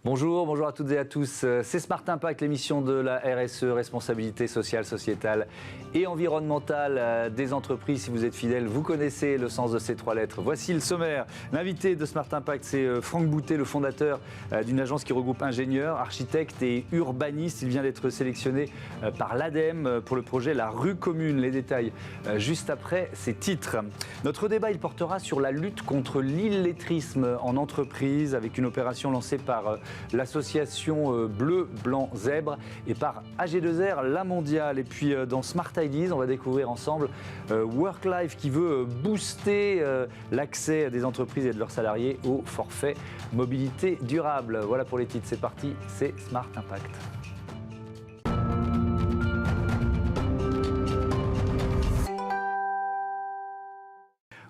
Bonjour à toutes et à tous. C'est Smart Impact, l'émission de la RSE, responsabilité sociale, sociétale et environnementale des entreprises. Si vous êtes fidèle, vous connaissez le sens de ces trois lettres. Voici le sommaire. L'invité de Smart Impact, c'est Franck Boutet, le fondateur d'une agence qui regroupe ingénieurs, architectes et urbanistes. Il vient d'être sélectionné par l'ADEME pour le projet La Rue Commune. Les détails juste après ces titres. Notre débat, il portera sur la lutte contre l'illettrisme en entreprise avec une opération lancée par l'association Bleu, Blanc, Zèbre et par AG2R, la mondiale. Et puis dans Smart Ideas, on va découvrir ensemble Worklife qui veut booster l'accès des entreprises et de leurs salariés au forfait mobilité durable. Voilà pour les titres, c'est parti, c'est Smart Impact.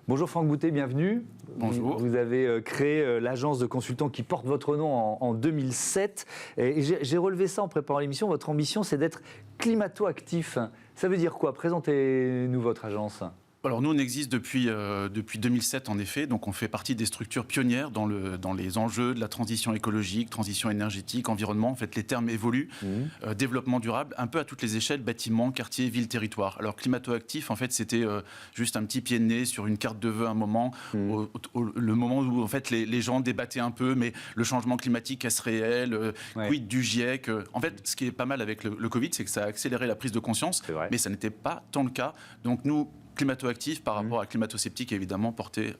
Bonjour Franck Boutet, bienvenue. Bonjour. Vous avez créé l'agence de consultants qui porte votre nom en 2007. Et j'ai relevé ça en préparant l'émission. Votre ambition, c'est d'être climato-actif. Ça veut dire quoi? Présentez-nous votre agence. Alors nous, on existe depuis 2007 en effet, donc on fait partie des structures pionnières dans les enjeux de la transition écologique, transition énergétique, environnement. En fait, les termes évoluent, développement durable, un peu à toutes les échelles, bâtiments, quartiers, villes, territoires. Alors climato-actif, en fait, c'était juste un petit pied de nez sur une carte de vœux à un moment, le moment où en fait les gens débattaient un peu, mais le changement climatique est-ce réel, quid du GIEC. En fait, ce qui est pas mal avec le Covid, c'est que ça a accéléré la prise de conscience, mais ça n'était pas tant le cas. Donc nous, climato-actif par rapport à climato-sceptique, évidemment porté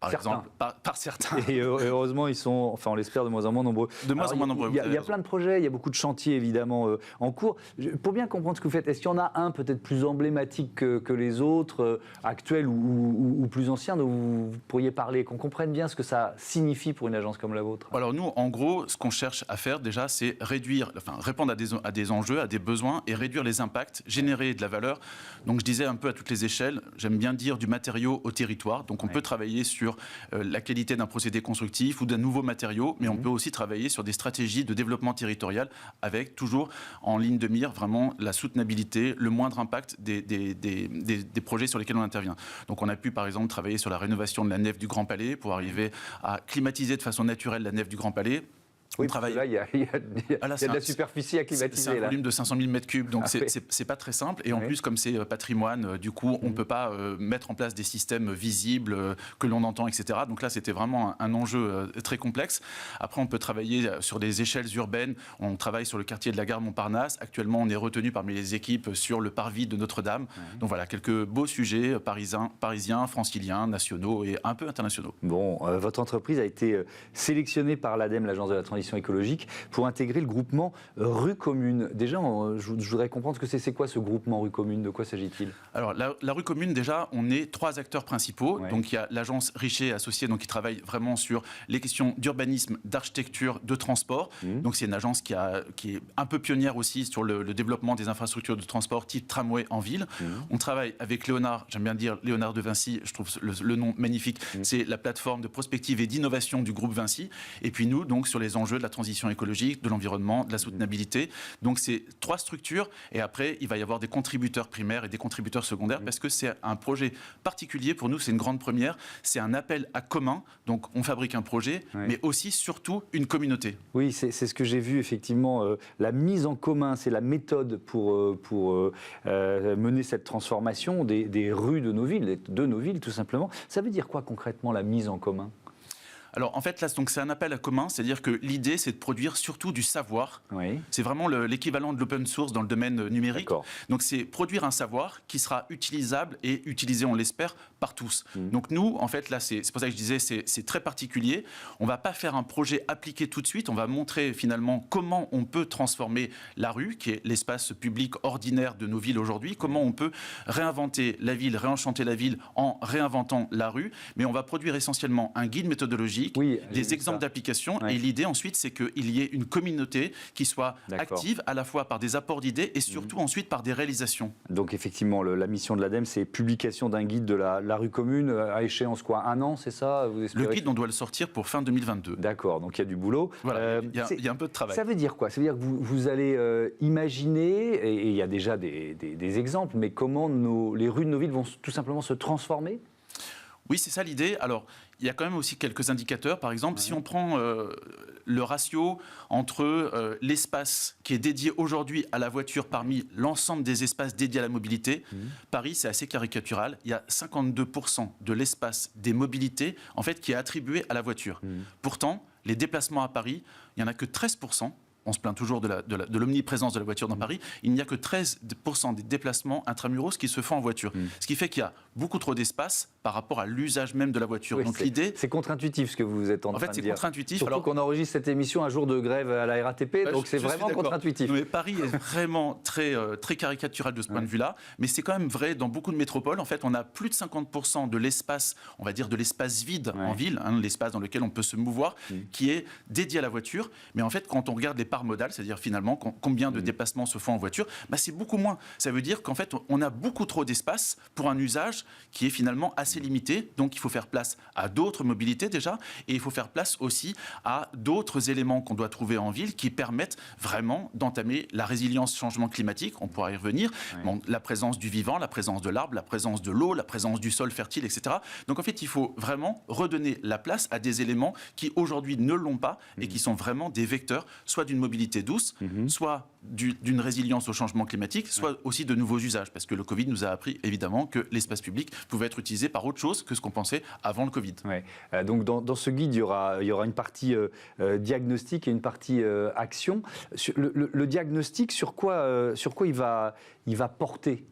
par exemple, par certains. Et heureusement, ils sont, enfin on l'espère, de moins en moins nombreux. De moins en moins nombreux. Il y a plein de projets, il y a beaucoup de chantiers évidemment en cours. Pour bien comprendre ce que vous faites, est-ce qu'il y en a un peut-être plus emblématique que les autres, actuels ou plus anciens, dont vous pourriez parler, qu'on comprenne bien ce que ça signifie pour une agence comme la vôtre? Alors nous, en gros, ce qu'on cherche à faire déjà, c'est répondre à des enjeux, à des besoins et réduire les impacts, générer de la valeur. Donc je disais un peu à toutes les échelles, j'aime bien dire du matériau au territoire. Donc on peut travailler sur la qualité d'un procédé constructif ou d'un nouveau matériau, mais on peut aussi travailler sur des stratégies de développement territorial avec toujours en ligne de mire vraiment la soutenabilité, le moindre impact des projets sur lesquels on intervient. Donc on a pu par exemple travailler sur la rénovation de la nef du Grand Palais pour arriver à climatiser de façon naturelle la nef du Grand Palais. Oui, parce que là, il y a de la superficie à climatiser. C'est un volume de 500 000 m3, donc c'est pas très simple. Et en plus, comme c'est patrimoine, du coup, on ne peut pas mettre en place des systèmes visibles que l'on entend, etc. Donc là, c'était vraiment un enjeu très complexe. Après, on peut travailler sur des échelles urbaines. On travaille sur le quartier de la gare Montparnasse. Actuellement, on est retenu parmi les équipes sur le parvis de Notre-Dame. Donc voilà, quelques beaux sujets parisiens, franciliens, nationaux et un peu internationaux. Bon, votre entreprise a été sélectionnée par l'ADEME, l'agence de la transition écologique, pour intégrer le groupement Rue Commune. Déjà, je voudrais comprendre ce que c'est quoi ce groupement Rue Commune, de quoi s'agit-il? Alors, la Rue Commune, déjà, on est 3 acteurs principaux. Donc, il y a l'agence Richer Associés, donc qui travaille vraiment sur les questions d'urbanisme, d'architecture, de transport. Donc, c'est une agence qui est un peu pionnière aussi sur le développement des infrastructures de transport type tramway en ville. On travaille avec Léonard, j'aime bien dire Léonard de Vinci, je trouve le nom magnifique. C'est la plateforme de prospective et d'innovation du groupe Vinci. Et puis nous, donc, sur les enjeux de la transition écologique, de l'environnement, de la soutenabilité. Donc, c'est 3 structures. Et après, il va y avoir des contributeurs primaires et des contributeurs secondaires parce que c'est un projet particulier. Pour nous, c'est une grande première. C'est un appel à commun. Donc, on fabrique un projet, mais aussi, surtout, une communauté. Oui, c'est ce que j'ai vu, effectivement. La mise en commun, c'est la méthode pour mener cette transformation des rues de nos villes, tout simplement. Ça veut dire quoi, concrètement, la mise en commun ? Alors en fait là, donc c'est un appel à commun, c'est-à-dire que l'idée c'est de produire surtout du savoir. C'est vraiment l'équivalent de l'open source dans le domaine numérique. Donc c'est produire un savoir qui sera utilisable et utilisé, on l'espère, par tous. Donc nous, en fait là, c'est pour ça que je disais c'est très particulier. On va pas faire un projet appliqué tout de suite. On va montrer finalement comment on peut transformer la rue, qui est l'espace public ordinaire de nos villes aujourd'hui. Comment on peut réinventer la ville, réenchanter la ville en réinventant la rue. Mais on va produire essentiellement un guide méthodologique. Des exemples d'applications. Et l'idée ensuite, c'est qu'il y ait une communauté qui soit active à la fois par des apports d'idées et surtout ensuite par des réalisations. Donc effectivement, la mission de l'ADEME, c'est publication d'un guide de la rue commune à échéance quoi, 1 an, c'est ça, vous espérez? Le guide, on doit le sortir pour fin 2022. D'accord, donc il y a du boulot. Voilà, il y a un peu de travail. Ça veut dire quoi? Ça veut dire que vous allez imaginer, et il y a déjà des exemples, mais comment les rues de nos villes vont tout simplement se transformer? Oui, c'est ça l'idée. Alors, il y a quand même aussi quelques indicateurs. Par exemple, si on prend le ratio entre l'espace qui est dédié aujourd'hui à la voiture parmi l'ensemble des espaces dédiés à la mobilité, Paris, c'est assez caricatural. Il y a 52% de l'espace des mobilités, en fait, qui est attribué à la voiture. Pourtant, les déplacements à Paris, il n'y en a que 13%. On se plaint toujours de l'omniprésence de la voiture dans Paris. Il n'y a que 13% des déplacements intramuros qui se font en voiture. Ce qui fait qu'il y a beaucoup trop d'espace par rapport à l'usage même de la voiture. Oui, donc l'idée, c'est contre-intuitif ce que vous êtes en train de dire. En fait, c'est contre-intuitif. Surtout qu'on enregistre cette émission un jour de grève à la RATP, donc c'est vraiment contre-intuitif. Mais Paris est vraiment très caricatural de ce point de vue-là, mais c'est quand même vrai dans beaucoup de métropoles. En fait, on a plus de 50% de l'espace, on va dire de l'espace vide en ville, l'espace dans lequel on peut se mouvoir, qui est dédié à la voiture. Mais en fait, quand on regarde les parts modales, c'est-à-dire finalement combien de déplacements se font en voiture, c'est beaucoup moins. Ça veut dire qu'en fait, on a beaucoup trop d'espace pour un usage qui est finalement assez limité. Donc, il faut faire place à d'autres mobilités déjà, et il faut faire place aussi à d'autres éléments qu'on doit trouver en ville qui permettent vraiment d'entamer la résilience changement climatique. On pourra y revenir. Bon, la présence du vivant, la présence de l'arbre, la présence de l'eau, la présence du sol fertile, etc. Donc, en fait, il faut vraiment redonner la place à des éléments qui aujourd'hui ne l'ont pas et qui sont vraiment des vecteurs, soit d'une mobilité douce, soit d'une résilience au changement climatique, soit aussi de nouveaux usages. Parce que le Covid nous a appris évidemment que l'espace public pouvait être utilisé par autre chose que ce qu'on pensait avant le Covid. Donc dans ce guide, il y aura une partie diagnostic et une partie action. Le diagnostic, sur quoi il va porter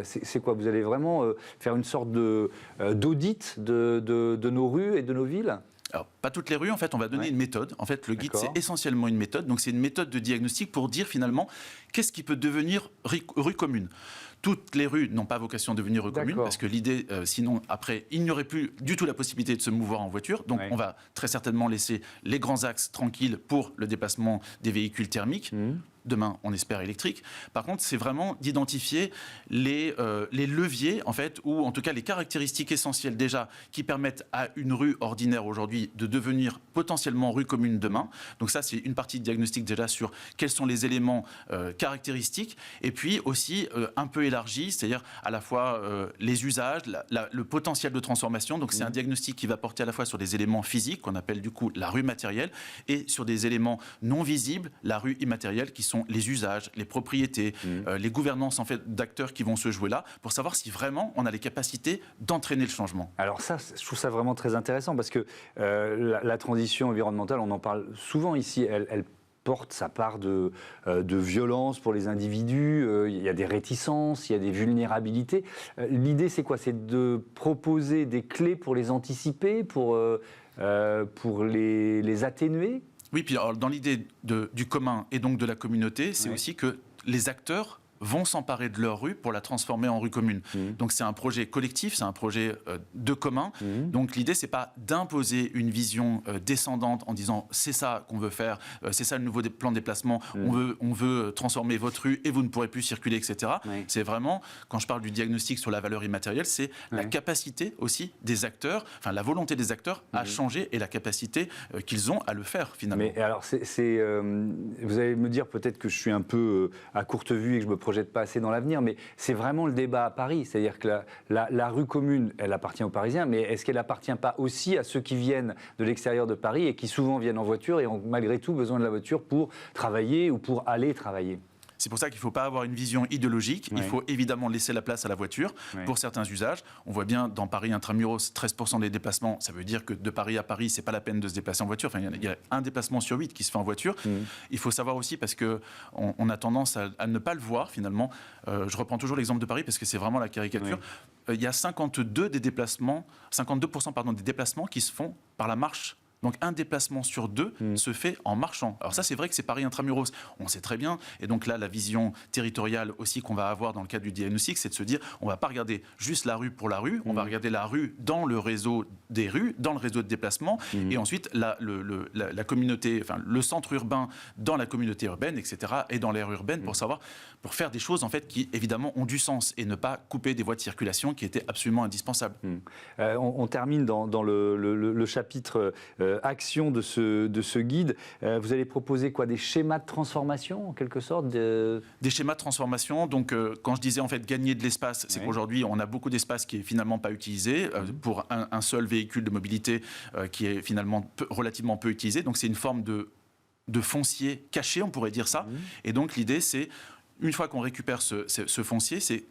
c'est quoi? Vous allez vraiment faire une sorte d'audit de nos rues et de nos villes? Alors, pas toutes les rues, en fait, on va donner une méthode. En fait, le guide, c'est essentiellement une méthode. Donc, c'est une méthode de diagnostic pour dire finalement qu'est-ce qui peut devenir rue commune. Toutes les rues n'ont pas vocation à devenir rue commune, parce que l'idée, sinon, après, il n'y aurait plus du tout la possibilité de se mouvoir en voiture. Donc, on va très certainement laisser les grands axes tranquilles pour le déplacement des véhicules thermiques. Demain, on espère électrique. Par contre, c'est vraiment d'identifier les leviers, en fait, ou en tout cas les caractéristiques essentielles déjà qui permettent à une rue ordinaire aujourd'hui de devenir potentiellement rue commune demain. Donc ça, c'est une partie de diagnostic déjà sur quels sont les éléments caractéristiques. Et puis aussi un peu élargi, c'est-à-dire à la fois les usages, le potentiel de transformation. Donc c'est un diagnostic qui va porter à la fois sur des éléments physiques, qu'on appelle du coup la rue matérielle, et sur des éléments non visibles, la rue immatérielle, qui sont les usages, les propriétés, les gouvernances en fait, d'acteurs qui vont se jouer là, pour savoir si vraiment on a les capacités d'entraîner le changement. Alors ça, je trouve ça vraiment très intéressant, parce que la transition environnementale, on en parle souvent ici, elle porte sa part de violence pour les individus, il y a des réticences, il y a des vulnérabilités. L'idée, c'est quoi? C'est de proposer des clés pour les anticiper, pour les atténuer? Oui, puis alors, dans l'idée du commun et donc de la communauté, c'est aussi que les acteurs vont s'emparer de leur rue pour la transformer en rue commune. Donc c'est un projet collectif, c'est un projet de commun. Donc l'idée, c'est pas d'imposer une vision descendante en disant c'est ça qu'on veut faire, c'est ça le nouveau plan de déplacement, on veut transformer votre rue et vous ne pourrez plus circuler, etc. C'est vraiment, quand je parle du diagnostic sur la valeur immatérielle, c'est la capacité aussi des acteurs, enfin la volonté des acteurs à changer et la capacité qu'ils ont à le faire finalement. Mais alors, vous allez me dire peut-être que je suis un peu à courte vue et que je me projette pas assez dans l'avenir, mais c'est vraiment le débat à Paris. C'est-à-dire que la rue commune, elle appartient aux Parisiens, mais est-ce qu'elle appartient pas aussi à ceux qui viennent de l'extérieur de Paris et qui souvent viennent en voiture et ont malgré tout besoin de la voiture pour travailler ou pour aller travailler? C'est pour ça qu'il ne faut pas avoir une vision idéologique. Il faut évidemment laisser la place à la voiture pour certains usages. On voit bien dans Paris intramuros, 13% des déplacements. Ça veut dire que de Paris à Paris, ce n'est pas la peine de se déplacer en voiture. Enfin, il y a un déplacement sur 8 qui se fait en voiture. Il faut savoir aussi, parce qu'on a tendance à ne pas le voir finalement. Je reprends toujours l'exemple de Paris parce que c'est vraiment la caricature. Il y a 52% des déplacements qui se font par la marche. Donc un déplacement sur deux se fait en marchant. Alors ça, c'est vrai que c'est Paris intramuros. On sait très bien. Et donc là, la vision territoriale aussi qu'on va avoir dans le cadre du diagnostic, c'est de se dire, on ne va pas regarder juste la rue pour la rue, on va regarder la rue dans le réseau des rues, dans le réseau de déplacement, et ensuite la communauté, enfin le centre urbain dans la communauté urbaine, etc., et dans l'aire urbaine pour faire des choses en fait qui évidemment ont du sens et ne pas couper des voies de circulation qui étaient absolument indispensables. On termine dans le chapitre action de ce guide. Vous allez proposer quoi? Des schémas de transformation, en quelque sorte Des schémas de transformation. Donc, quand je disais en fait gagner de l'espace, c'est qu'aujourd'hui, on a beaucoup d'espace qui est finalement pas utilisé pour un seul véhicule de mobilité qui est finalement relativement peu utilisé. Donc, c'est une forme de foncier caché, on pourrait dire ça. Et donc, l'idée, c'est, une fois qu'on récupère ce foncier, c'est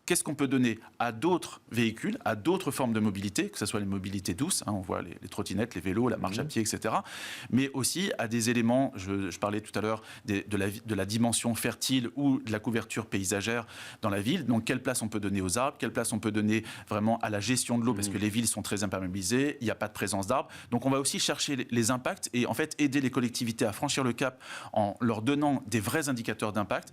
qu'est-ce qu'on peut donner à d'autres véhicules, à d'autres formes de mobilité, que ce soit les mobilités douces, on voit les trottinettes, les vélos, la marche à pied, etc., mais aussi à des éléments, je parlais tout à l'heure de la dimension fertile ou de la couverture paysagère dans la ville. Donc, quelle place on peut donner aux arbres, quelle place on peut donner vraiment à la gestion de l'eau, parce que les villes sont très imperméabilisées, il n'y a pas de présence d'arbres. Donc, on va aussi chercher les impacts et en fait aider les collectivités à franchir le cap en leur donnant des vrais indicateurs d'impact.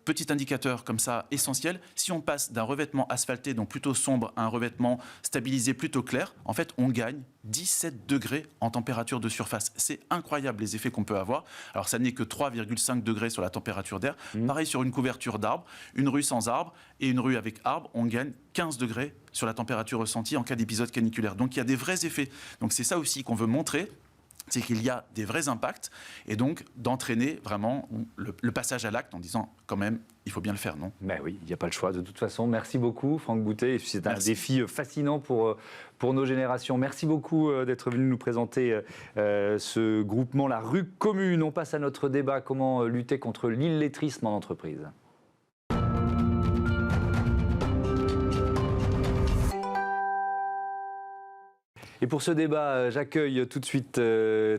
Petit indicateur comme ça essentiel, si on passe d'un revêtement asphalté, donc plutôt sombre, à un revêtement stabilisé plutôt clair, en fait on gagne 17 degrés en température de surface. C'est incroyable les effets qu'on peut avoir. Alors ça n'est que 3,5 degrés sur la température d'air. Pareil sur une couverture d'arbres, une rue sans arbre et une rue avec arbre, on gagne 15 degrés sur la température ressentie en cas d'épisode caniculaire. Donc il y a des vrais effets. Donc c'est ça aussi qu'on veut montrer, c'est qu'il y a des vrais impacts et donc d'entraîner vraiment le passage à l'acte en disant quand même, il faut bien le faire, non? Mais oui, il n'y a pas le choix de toute façon. Merci beaucoup Franck Boutet. C'est un défi fascinant pour nos générations. Merci beaucoup d'être venu nous présenter ce groupement, la rue commune. On passe à notre débat, comment lutter contre l'illettrisme en entreprise. Et pour ce débat, j'accueille tout de suite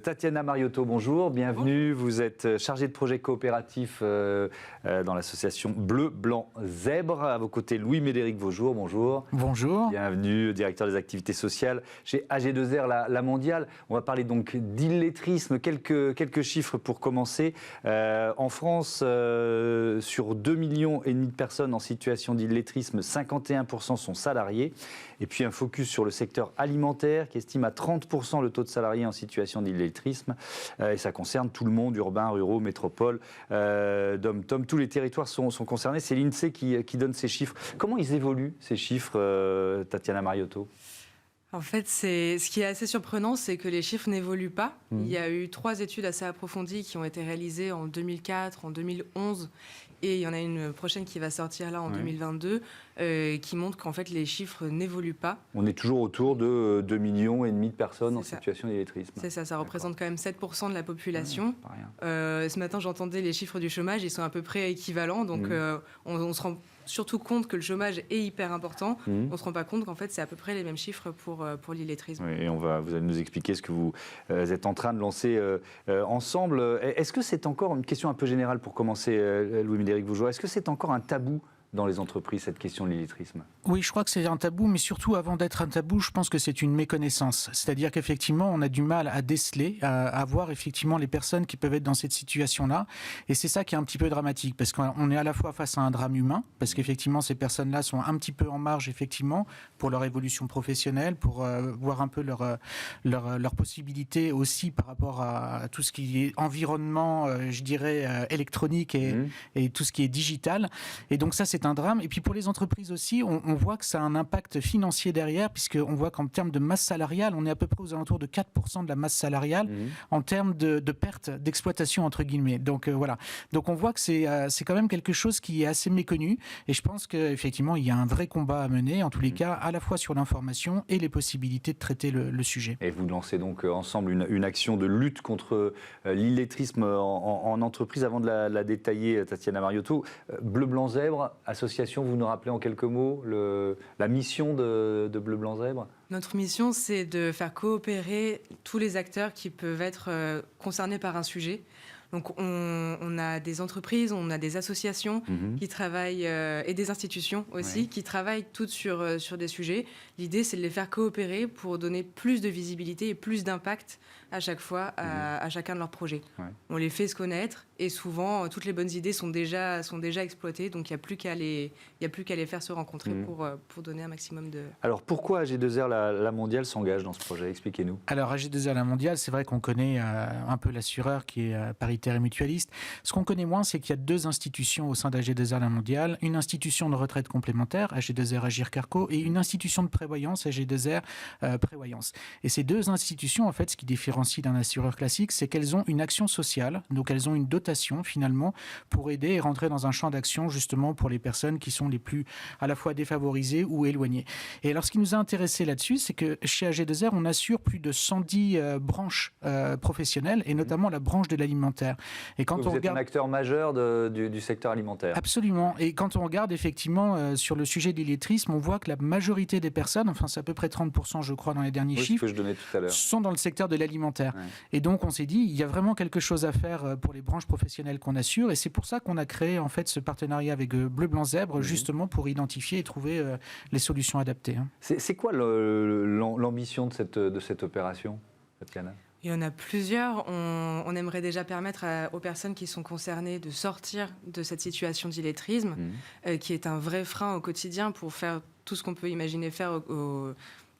Tatiana Mariotto. Bonjour, bienvenue. Bonjour. Vous êtes chargée de projet coopératif dans l'association Bleu, Blanc, Zèbre. À vos côtés, Louis-Médéric Vaujour. Bonjour. Bonjour. Bienvenue, directeur des activités sociales chez AG2R, la mondiale. On va parler donc d'illettrisme. Quelques chiffres pour commencer. En France, sur 2,5 millions de personnes en situation d'illettrisme, 51% sont salariés. Et puis un focus sur le secteur alimentaire qui estime à 30% le taux de salariés en situation d'illettrisme. Et ça concerne tout le monde, urbain, ruraux, métropole, dom-tom. Tous les territoires sont concernés. C'est l'INSEE qui donne ces chiffres. Comment ils évoluent, ces chiffres, Tatiana Mariotto ? En fait, ce qui est assez surprenant, c'est que les chiffres n'évoluent pas. Il y a eu 3 études assez approfondies qui ont été réalisées en 2004, en 2011, et il y en a une prochaine qui va sortir là en 2022, qui montre qu'en fait les chiffres n'évoluent pas. On est toujours autour de 2,5 millions de personnes en situation d'illettrisme. C'est ça, ça représente quand même 7% de la population. Ce matin, j'entendais les chiffres du chômage, ils sont à peu près équivalents, donc on se rend surtout compte que le chômage est hyper important. On ne se rend pas compte qu'en fait, c'est à peu près les mêmes chiffres pour l'illettrisme. Oui, et vous allez nous expliquer ce que vous êtes en train de lancer ensemble. Est-ce que c'est encore une question un peu générale pour commencer, Louis-Médéric Vaujour, est-ce que c'est encore un tabou dans les entreprises, cette question de l'illettrisme? Oui, je crois que c'est un tabou, mais surtout, avant d'être un tabou, je pense que c'est une méconnaissance. C'est-à-dire qu'effectivement, on a du mal à déceler, à voir effectivement les personnes qui peuvent être dans cette situation-là. Et c'est ça qui est un petit peu dramatique, parce qu'on est à la fois face à un drame humain, parce qu'effectivement, ces personnes-là sont un petit peu en marge, effectivement, pour leur évolution professionnelle, pour voir un peu leur possibilité aussi par rapport à tout ce qui est environnement, je dirais, électronique et tout ce qui est digital. Et donc ça, c'est un drame. Et puis pour les entreprises aussi, on voit que ça a un impact financier derrière, puisqu'on voit qu'en termes de masse salariale, on est à peu près aux alentours de 4% de la masse salariale en termes de perte d'exploitation, entre guillemets. Donc voilà. Donc on voit que c'est quand même quelque chose qui est assez méconnu. Et je pense qu'effectivement, il y a un vrai combat à mener, en tous les cas, à la fois sur l'information et les possibilités de traiter le sujet. Et vous lancez donc ensemble une action de lutte contre l'illettrisme en entreprise. Avant de la détailler, Tatiana Mariotto, Bleu, Blanc, Zèbre, association, vous nous rappelez en quelques mots la mission de Bleu, Blanc, Zèbre? Notre mission, c'est de faire coopérer tous les acteurs qui peuvent être concernés par un sujet. Donc on a des entreprises, on a des associations qui travaillent, et des institutions aussi, qui travaillent toutes sur des sujets. L'idée, c'est de les faire coopérer pour donner plus de visibilité et plus d'impact à chaque fois à chacun de leurs projets. On les fait se connaître Et souvent, toutes les bonnes idées sont déjà exploitées, donc il n'y a plus qu'à les faire se rencontrer pour donner un maximum de... Alors pourquoi AG2R, la mondiale, s'engage dans ce projet? Expliquez-nous. Alors AG2R, la mondiale, c'est vrai qu'on connaît un peu l'assureur qui est paritaire et mutualiste. Ce qu'on connaît moins, c'est qu'il y a 2 institutions au sein d'AG2R, la mondiale, une institution de retraite complémentaire, AG2R Agir Carco, et une institution de prévoyance, AG2R Prévoyance. Et ces 2 institutions, en fait, ce qui différencie d'un assureur classique, c'est qu'elles ont une action sociale, donc elles ont une dotation finalement pour aider et rentrer dans un champ d'action justement pour les personnes qui sont les plus à la fois défavorisées ou éloignées. Et alors ce qui nous a intéressé là-dessus, c'est que chez AG2R, on assure plus de 110 branches professionnelles et notamment la branche de l'alimentaire. Et quand Vous êtes un acteur majeur du secteur alimentaire. Absolument. Et quand on regarde effectivement sur le sujet de l'illettrisme, on voit que la majorité des personnes, enfin c'est à peu près 30% je crois dans les derniers chiffres, que je donnais tout à l'heure, sont dans le secteur de l'alimentaire. Ouais. Et donc on s'est dit, il y a vraiment quelque chose à faire pour les branches professionnelles qu'on assure, et c'est pour ça qu'on a créé en fait ce partenariat avec Bleu Blanc Zèbre, justement pour identifier et trouver les solutions adaptées. C'est quoi l'ambition de cette opération, Tatiana ? Il y en a plusieurs. On aimerait déjà permettre aux personnes qui sont concernées de sortir de cette situation d'illettrisme, qui est un vrai frein au quotidien pour faire tout ce qu'on peut imaginer faire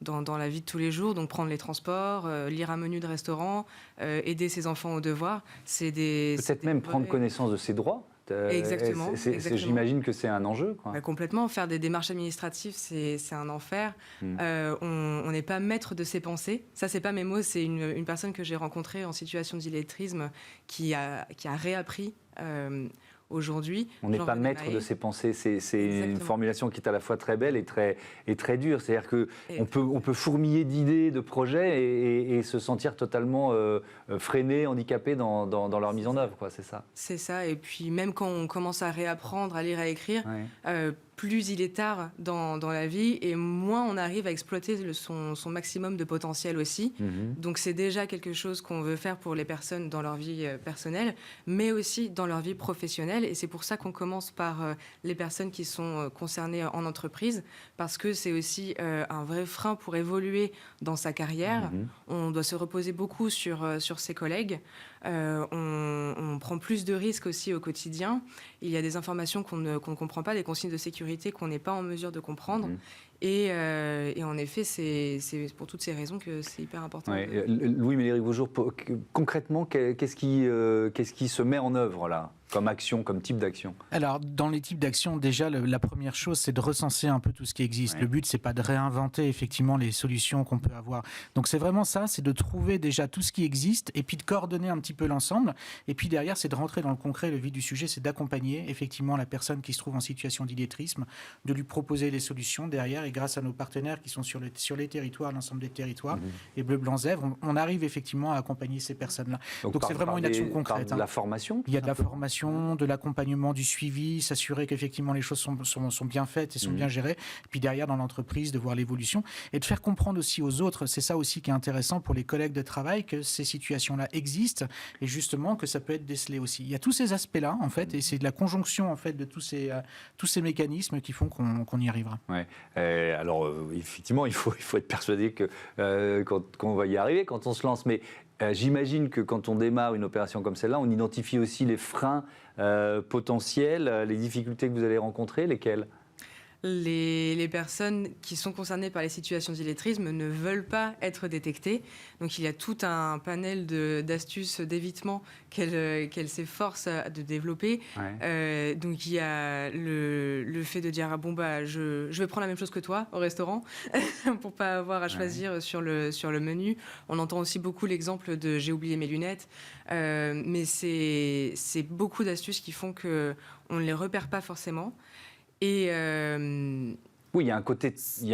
dans la vie de tous les jours, donc prendre les transports, lire un menu de restaurant, aider ses enfants aux devoirs. Peut-être même prendre connaissance de ses droits. Exactement. J'imagine que c'est un enjeu. Quoi. Complètement. Faire des démarches administratives, c'est un enfer. On n'est pas maître de ses pensées. Ça, c'est pas mes mots. C'est une personne que j'ai rencontrée en situation d'illettrisme qui a réappris aujourd'hui. On n'est pas maître de ses pensées. C'est une formulation qui est à la fois très belle et très dure. C'est-à-dire qu'on peut fourmiller d'idées, de projets et se sentir totalement freiné, handicapé dans leur mise en œuvre. C'est ça. C'est ça. Et puis même quand on commence à réapprendre à lire et à écrire, plus il est tard dans la vie et moins on arrive à exploiter son maximum de potentiel aussi. Donc c'est déjà quelque chose qu'on veut faire pour les personnes dans leur vie personnelle, mais aussi dans leur vie professionnelle. Et c'est pour ça qu'on commence par les personnes qui sont concernées en entreprise, parce que c'est aussi un vrai frein pour évoluer dans sa carrière. On doit se reposer beaucoup sur ses collègues. On prend plus de risques aussi au quotidien. Il y a des informations qu'on ne comprend pas, des consignes de sécurité qu'on n'est pas en mesure de comprendre. Et en effet, c'est pour toutes ces raisons que c'est hyper important. Louis Méléric Vaujour, concrètement, qu'est-ce qui se met en œuvre là, comme action, comme type d'action? Alors, dans les types d'actions, déjà, la première chose, c'est de recenser un peu tout ce qui existe. Le but, c'est pas de réinventer effectivement les solutions qu'on peut avoir. Donc, c'est vraiment ça, c'est de trouver déjà tout ce qui existe et puis de coordonner un petit peu l'ensemble. Et puis derrière, c'est de rentrer dans le concret. Le vif du sujet, c'est d'accompagner effectivement la personne qui se trouve en situation d'illettrisme, de lui proposer des solutions derrière. Et grâce à nos partenaires qui sont sur les territoires, l'ensemble des territoires, et Bleu Blanc Zèbre, on arrive effectivement à accompagner ces personnes-là. Donc c'est vraiment une action concrète. De la formation. Il y a de la formation, de l'accompagnement, du suivi, s'assurer qu'effectivement les choses sont bien faites et sont bien gérées. Et puis derrière, dans l'entreprise, de voir l'évolution et de faire comprendre aussi aux autres. C'est ça aussi qui est intéressant pour les collègues de travail, que ces situations-là existent et justement que ça peut être décelé aussi. Il y a tous ces aspects-là en fait, et c'est de la conjonction en fait de tous ces mécanismes qui font qu'on y arrivera. Ouais. Alors, effectivement, il faut être persuadé qu'on va y arriver quand on se lance. Mais j'imagine que quand on démarre une opération comme celle-là, on identifie aussi les freins potentiels, les difficultés que vous allez rencontrer, lesquelles ? Les personnes qui sont concernées par les situations d'illettrisme ne veulent pas être détectées. Donc il y a tout un panel d'astuces d'évitement qu'elles s'efforcent de développer. Donc il y a le fait de dire je vais prendre la même chose que toi au restaurant pour pas avoir à choisir sur le menu. On entend aussi beaucoup l'exemple de j'ai oublié mes lunettes. Mais c'est beaucoup d'astuces qui font qu'on ne les repère pas forcément. Et oui, il y a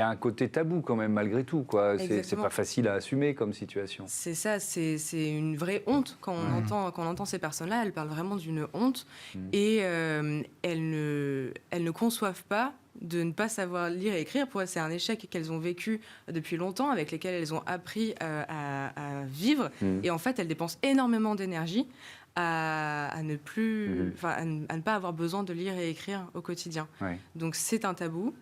un côté tabou quand même malgré tout, quoi. C'est pas facile à assumer comme situation. C'est ça, c'est une vraie honte quand on entend ces personnes-là. Elles parlent vraiment d'une honte et elles ne conçoivent pas de ne pas savoir lire et écrire. Pour elles, c'est un échec qu'elles ont vécu depuis longtemps, avec lesquels elles ont appris à vivre. Et en fait, elles dépensent énormément d'énergie à ne pas avoir besoin de lire et écrire au quotidien. Donc c'est un tabou.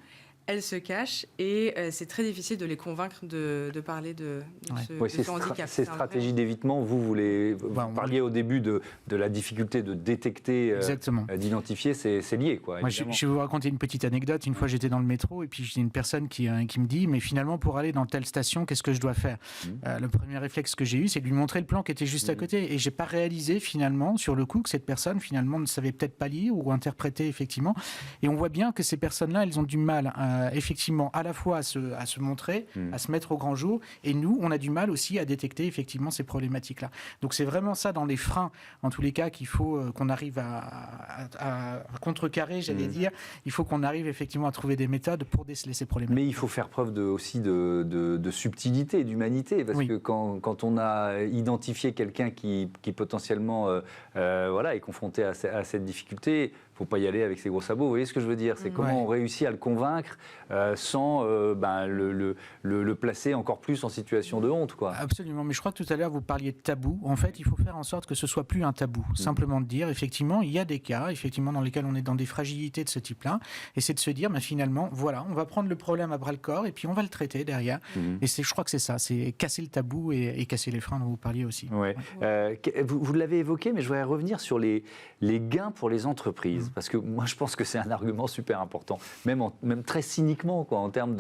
elles se cachent et c'est très difficile de les convaincre de parler de ce handicap. Ces stratégies d'évitement, vous parliez au début de la difficulté de détecter, d'identifier, c'est lié. Moi, je vais vous raconter une petite anecdote. Une fois, j'étais dans le métro et puis j'ai une personne qui me dit « Mais finalement, pour aller dans telle station, qu'est-ce que je dois faire ?» Le premier réflexe que j'ai eu, c'est de lui montrer le plan qui était juste à côté. Et je n'ai pas réalisé finalement, sur le coup, que cette personne finalement ne savait peut-être pas lire ou interpréter effectivement. Et on voit bien que ces personnes-là, elles ont du mal effectivement à la fois à se montrer, à se mettre au grand jour, et nous on a du mal aussi à détecter effectivement ces problématiques-là. Donc c'est vraiment ça dans les freins, en tous les cas, qu'il faut qu'on arrive à contrecarrer, j'allais dire. Il faut qu'on arrive effectivement à trouver des méthodes pour déceler ces problématiques. Mais il faut faire preuve aussi de subtilité, d'humanité, parce que quand on a identifié quelqu'un qui potentiellement est confronté à cette difficulté, il ne faut pas y aller avec ses gros sabots. Vous voyez ce que je veux dire ? C'est comment on réussit à le convaincre sans le placer encore plus en situation de honte, quoi. Absolument. Mais je crois que tout à l'heure, vous parliez de tabou. En fait, il faut faire en sorte que ce ne soit plus un tabou. Simplement de dire, effectivement, il y a des cas effectivement, dans lesquels on est dans des fragilités de ce type-là. Et c'est de se dire, finalement, voilà, on va prendre le problème à bras-le-corps et puis on va le traiter derrière. Et je crois que c'est ça, c'est casser le tabou et casser les freins dont vous parliez aussi. Ouais. Vous l'avez évoqué, mais je voudrais revenir sur les gains pour les entreprises. Parce que moi, je pense que c'est un argument super important, même très cyniquement, en termes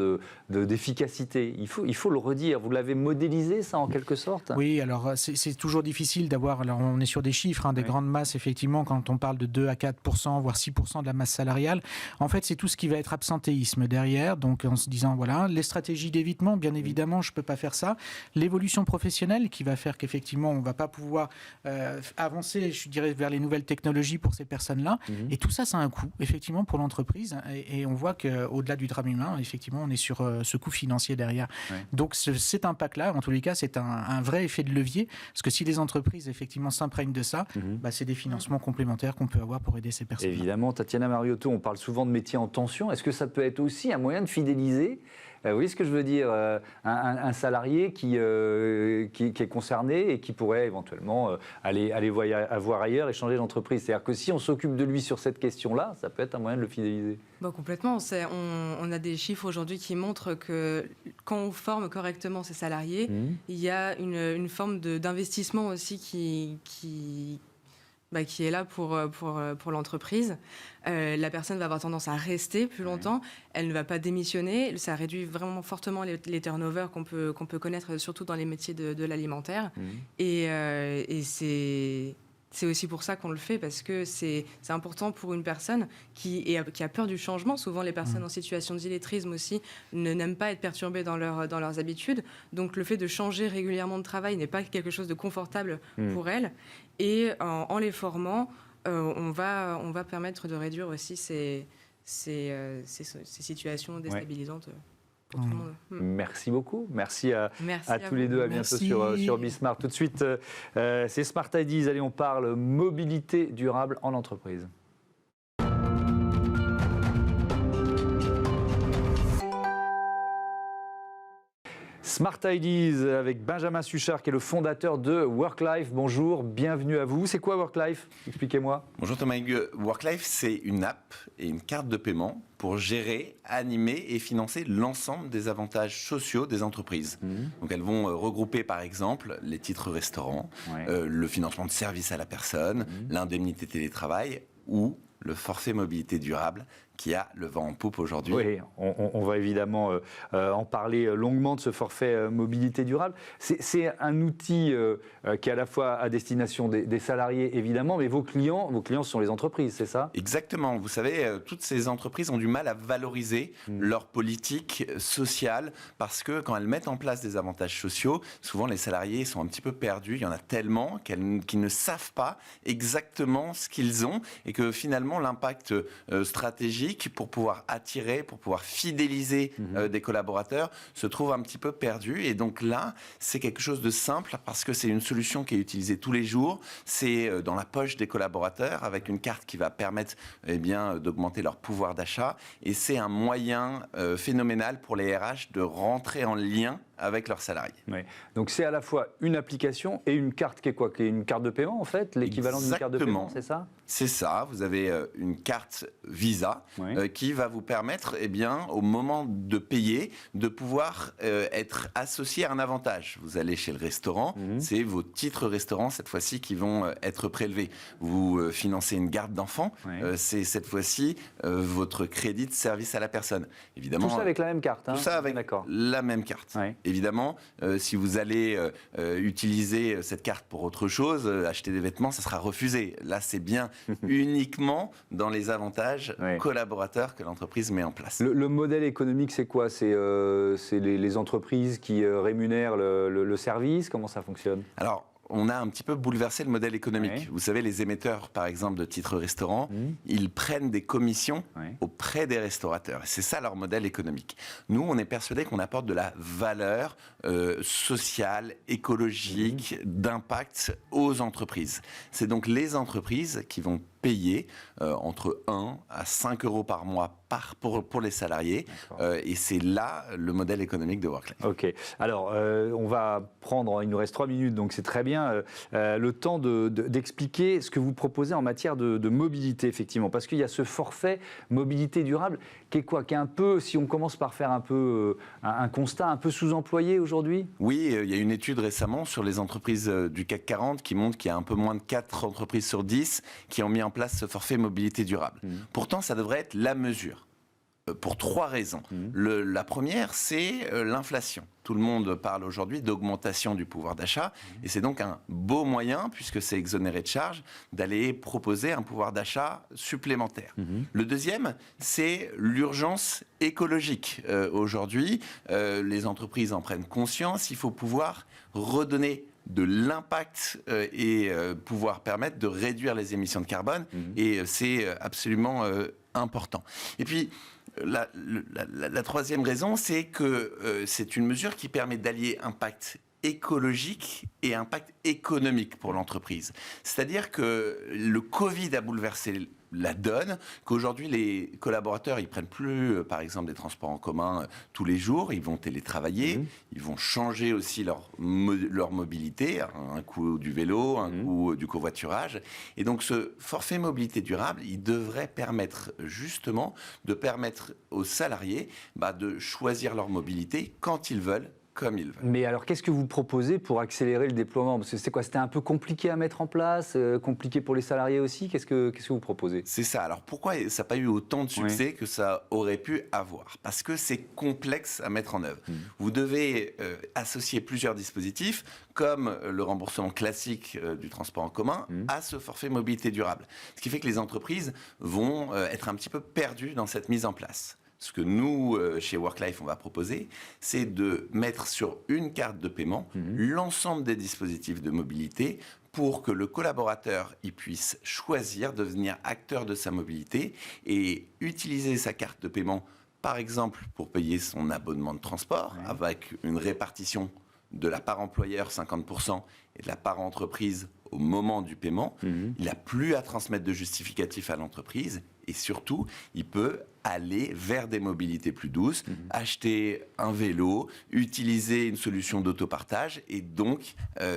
d'efficacité. Il faut le redire. Vous l'avez modélisé, ça, en quelque sorte ? Oui, alors c'est toujours difficile d'avoir... Alors, on est sur des chiffres, des grandes masses, effectivement, quand on parle de 2 à 4%, voire 6% de la masse salariale. En fait, c'est tout ce qui va être absentéisme derrière. Donc, en se disant, voilà, les stratégies d'évitement, bien évidemment, je ne peux pas faire ça. L'évolution professionnelle qui va faire qu'effectivement, on ne va pas pouvoir avancer, je dirais, vers les nouvelles technologies pour ces personnes-là. Et tout ça a un coût, effectivement, pour l'entreprise. Et on voit qu'au-delà du drame humain, effectivement, on est sur ce coût financier derrière. Donc, cet impact-là, en tous les cas, c'est un vrai effet de levier. Parce que si les entreprises, effectivement, s'imprègnent de ça, c'est des financements complémentaires qu'on peut avoir pour aider ces personnes. Évidemment, Tatiana Mariotto, on parle souvent de métiers en tension. Est-ce que ça peut être aussi un moyen de fidéliser vous voyez ce que je veux dire, un salarié qui est concerné et qui pourrait éventuellement aller voir ailleurs et changer d'entreprise. C'est-à-dire que si on s'occupe de lui sur cette question-là, ça peut être un moyen de le fidéliser. Complètement. On a des chiffres aujourd'hui qui montrent que quand on forme correctement ces salariés, il y a une forme d'investissement aussi qui est là pour l'entreprise. La personne va avoir tendance à rester plus longtemps, elle ne va pas démissionner, ça réduit vraiment fortement les turnovers qu'on peut connaître, surtout dans les métiers de l'alimentaire. Et c'est aussi pour ça qu'on le fait, parce que c'est important pour une personne qui a peur du changement. Souvent, les personnes en situation d'illettrisme aussi n'aiment pas être perturbées dans leurs habitudes. Donc, le fait de changer régulièrement de travail n'est pas quelque chose de confortable pour elles. Et en les formant, on va permettre de réduire aussi ces situations déstabilisantes. Pour tout le monde. Merci beaucoup. Merci à tous les deux. À bientôt sur Bismart. Tout de suite, c'est Smart Ideas. Allez, on parle mobilité durable en entreprise. Smart Ideas avec Benjamin Suchard, qui est le fondateur de Worklife. Bonjour, bienvenue à vous. C'est quoi Worklife ? Expliquez-moi. Bonjour Thomas Hugues. Worklife, c'est une app et une carte de paiement pour gérer, animer et financer l'ensemble des avantages sociaux des entreprises. Donc elles vont regrouper par exemple les titres restaurants, le financement de services à la personne, l'indemnité télétravail ou le forfait mobilité durable qui a le vent en poupe aujourd'hui. Oui, on va évidemment en parler longuement de ce forfait mobilité durable. C'est un outil qui est à la fois à destination des salariés, évidemment, mais vos clients sont les entreprises, c'est ça ? Exactement. Vous savez, toutes ces entreprises ont du mal à valoriser leur politique sociale parce que quand elles mettent en place des avantages sociaux, souvent les salariés sont un petit peu perdus. Il y en a tellement qu'ils ne savent pas exactement ce qu'ils ont et que finalement l'impact stratégique pour pouvoir attirer, pour pouvoir fidéliser des collaborateurs se trouve un petit peu perdu. Et donc là, c'est quelque chose de simple parce que c'est une solution qui est utilisée tous les jours. C'est dans la poche des collaborateurs avec une carte qui va permettre d'augmenter leur pouvoir d'achat. Et c'est un moyen phénoménal pour les RH de rentrer en lien avec leurs salariés. Oui. Donc c'est à la fois une application et une carte qui est quoi? Qui est une carte de paiement en fait, l'équivalent d'une carte de paiement, c'est ça? C'est ça, vous avez une carte Visa qui va vous permettre, au moment de payer, de pouvoir être associé à un avantage. Vous allez chez le restaurant, c'est vos titres restaurants cette fois-ci qui vont être prélevés. Vous financez une garde d'enfants, c'est cette fois-ci votre crédit de service à la personne. Évidemment, tout ça avec la même carte. Tout ça avec la même carte. Évidemment, si vous allez utiliser cette carte pour autre chose, acheter des vêtements, ça sera refusé. Là, c'est bien uniquement dans les avantages collaborateurs que l'entreprise met en place. Le modèle économique, c'est quoi? C'est les entreprises qui rémunèrent le service? Comment ça fonctionne? Alors, on a un petit peu bouleversé le modèle économique. Vous savez, les émetteurs, par exemple, de titres restaurants, ils prennent des commissions auprès des restaurateurs. C'est ça leur modèle économique. Nous, on est persuadés qu'on apporte de la valeur sociale, écologique, d'impact aux entreprises. C'est donc les entreprises qui vont payer entre 1 à 5 euros par mois pour les salariés. Et c'est là le modèle économique de Worklife. Ok. Alors, on va prendre, il nous reste 3 minutes, donc c'est très bien, le temps d'expliquer ce que vous proposez en matière de mobilité, effectivement. Parce qu'il y a ce forfait mobilité durable qui est quoi? Qui est un peu, si on commence par faire un peu un constat, un peu sous-employé aujourd'hui? Oui, il y a une étude récemment sur les entreprises du CAC 40 qui montre qu'il y a un peu moins de 4 entreprises sur 10 qui ont mis en place ce forfait mobilité durable. Pourtant, ça devrait être la mesure. Pour 3 raisons. La première, c'est l'inflation. Tout le monde parle aujourd'hui d'augmentation du pouvoir d'achat et c'est donc un beau moyen, puisque c'est exonéré de charges, d'aller proposer un pouvoir d'achat supplémentaire. Le deuxième, c'est l'urgence écologique. Aujourd'hui, les entreprises en prennent conscience, il faut pouvoir redonner de l'impact et pouvoir permettre de réduire les émissions de carbone et c'est absolument important. Et puis, la troisième raison, c'est que c'est une mesure qui permet d'allier impact écologique et impact économique pour l'entreprise. C'est-à-dire que le Covid a bouleversé la donne, qu'aujourd'hui les collaborateurs ils prennent plus par exemple des transports en commun tous les jours, ils vont télétravailler, ils vont changer aussi leur mobilité, un coup du vélo, un coup du covoiturage, et donc ce forfait mobilité durable il devrait permettre justement de permettre aux salariés de choisir leur mobilité quand ils veulent, comme ils veulent. Mais alors, qu'est-ce que vous proposez pour accélérer le déploiement? Parce que c'est quoi? C'était un peu compliqué à mettre en place, compliqué pour les salariés aussi. Qu'est-ce que vous proposez? C'est ça. Alors, pourquoi ça n'a pas eu autant de succès que ça aurait pu avoir? Parce que c'est complexe à mettre en œuvre. Vous devez associer plusieurs dispositifs, comme le remboursement classique du transport en commun, à ce forfait mobilité durable. Ce qui fait que les entreprises vont être un petit peu perdues dans cette mise en place. Ce que nous, chez Worklife, on va proposer, c'est de mettre sur une carte de paiement l'ensemble des dispositifs de mobilité pour que le collaborateur il puisse choisir, devenir acteur de sa mobilité et utiliser sa carte de paiement, par exemple, pour payer son abonnement de transport, avec une répartition de la part employeur 50% et de la part entreprise au moment du paiement. Il n'a plus à transmettre de justificatif à l'entreprise et surtout, il peut aller vers des mobilités plus douces, acheter un vélo, utiliser une solution d'autopartage et donc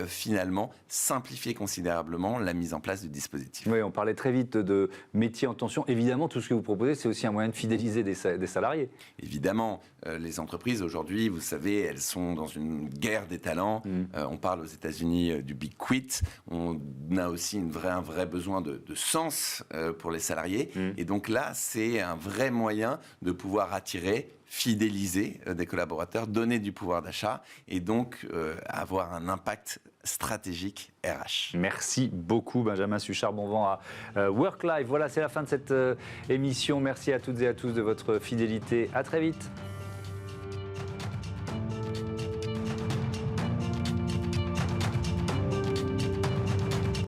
finalement simplifier considérablement la mise en place du dispositif. Oui, on parlait très vite de métiers en tension. Évidemment, tout ce que vous proposez, c'est aussi un moyen de fidéliser des salariés. Évidemment, les entreprises aujourd'hui, vous savez, elles sont dans une guerre des talents. On parle aux États-Unis du Big Quit. On a aussi un vrai besoin de sens pour les salariés. Et donc là, c'est un vrai moyen de pouvoir attirer, fidéliser des collaborateurs, donner du pouvoir d'achat et donc avoir un impact stratégique RH. Merci beaucoup Benjamin Suchard, bon vent à Worklife. Voilà, c'est la fin de cette émission. Merci à toutes et à tous de votre fidélité. À très vite.